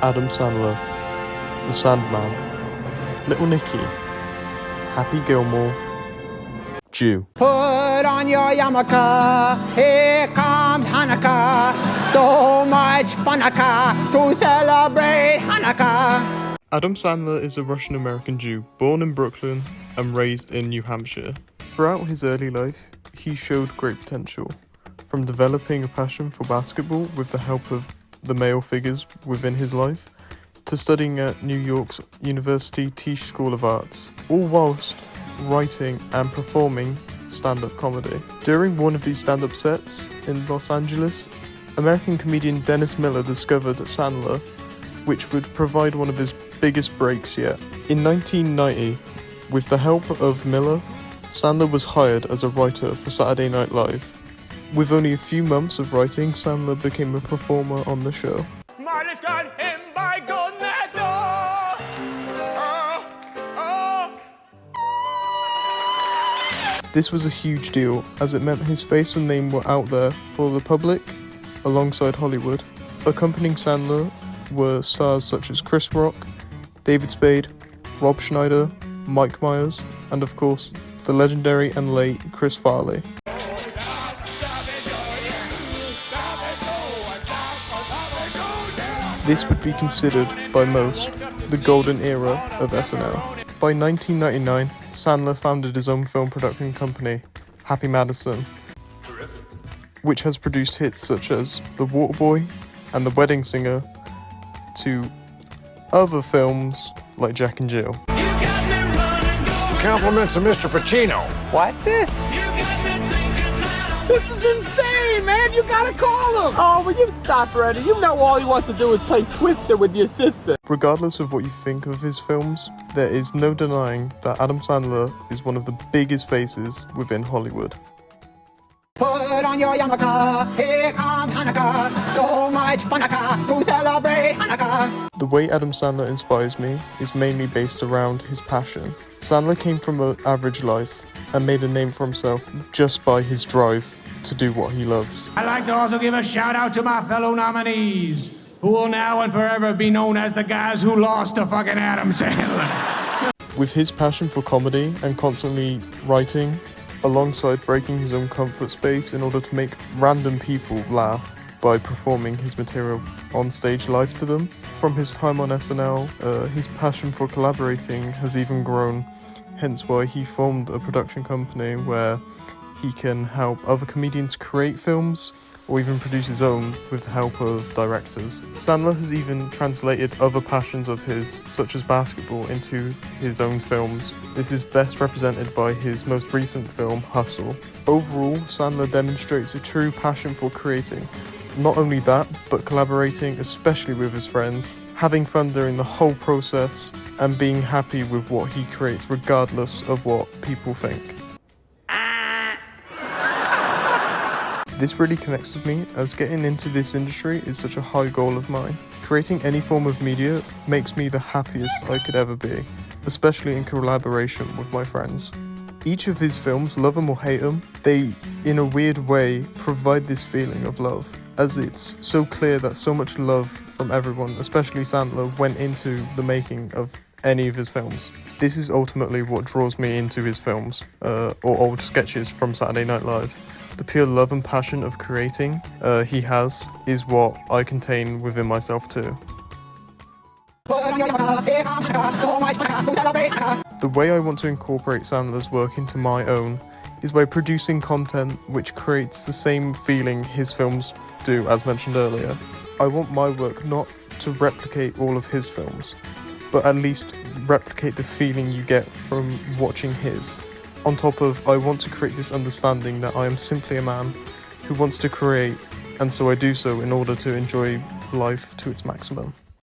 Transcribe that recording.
Adam Sandler, The Sandman, Little Nicky, Happy Gilmore, Jew. Put on your yarmulke, here comes Hanukkah, so much funaka to celebrate Hanukkah. Adam Sandler is a Russian-American Jew, born in Brooklyn and raised in New Hampshire. Throughout his early life, he showed great potential, from developing a passion for basketball with the help of the male figures within his life, to studying at New York's University Tisch School of Arts, all whilst writing and performing stand-up comedy. During one of these stand-up sets in Los Angeles, American comedian Dennis Miller discovered Sandler, which would provide one of his biggest breaks yet. In 1990, with the help of Miller, Sandler was hired as a writer for Saturday Night Live. With only a few months of writing, Sandler became a performer on the show. Marty's got him by golden that door. This was a huge deal, as it meant his face and name were out there for the public, alongside Hollywood. Accompanying Sandler were stars such as Chris Rock, David Spade, Rob Schneider, Mike Myers, and of course, the legendary and late Chris Farley. This would be considered, by most, the golden era of SNL. By 1999, Sandler founded his own film production company, Happy Madison, which has produced hits such as The Waterboy and The Wedding Singer, to other films like Jack and Jill. Compliments of Mr. Pacino. What's this? This is insane, man! You gotta call him! Oh, will you stop, Reddy? You know all he wants to do is play Twister with your sister. Regardless of what you think of his films, there is no denying that Adam Sandler is one of the biggest faces within Hollywood. Put on your yarmulke, here comes Hanukkah, so much funaka to celebrate Hanukkah. The way Adam Sandler inspires me is mainly based around his passion. Sandler came from an average life and made a name for himself just by his drive to do what he loves. I'd like to also give a shout out to my fellow nominees, who will now and forever be known as the guys who lost to fucking Adam Sandler. With his passion for comedy and constantly writing, alongside breaking his own comfort space in order to make random people laugh by performing his material on stage live to them. From his time on SNL, his passion for collaborating has even grown, hence why he formed a production company where he can help other comedians create films or even produce his own with the help of directors. Sandler has even translated other passions of his, such as basketball, into his own films. This is best represented by his most recent film, Hustle. Overall, Sandler demonstrates a true passion for creating. Not only that, but collaborating, especially with his friends, having fun during the whole process, and being happy with what he creates regardless of what people think. This really connects with me, as getting into this industry is such a high goal of mine. Creating any form of media makes me the happiest I could ever be, especially in collaboration with my friends. Each of his films, love them or hate them, they, in a weird way, provide this feeling of love, as it's so clear that so much love from everyone, especially Sandler, went into the making of any of his films. This is ultimately what draws me into his films, or old sketches from Saturday Night Live. The pure love and passion of creating he has is what I contain within myself too. The way I want to incorporate Sandler's work into my own is by producing content which creates the same feeling his films do, as mentioned earlier. I want my work not to replicate all of his films, but at least replicate the feeling you get from watching his. On top of, I want to create this understanding that I am simply a man who wants to create, and so I do so in order to enjoy life to its maximum.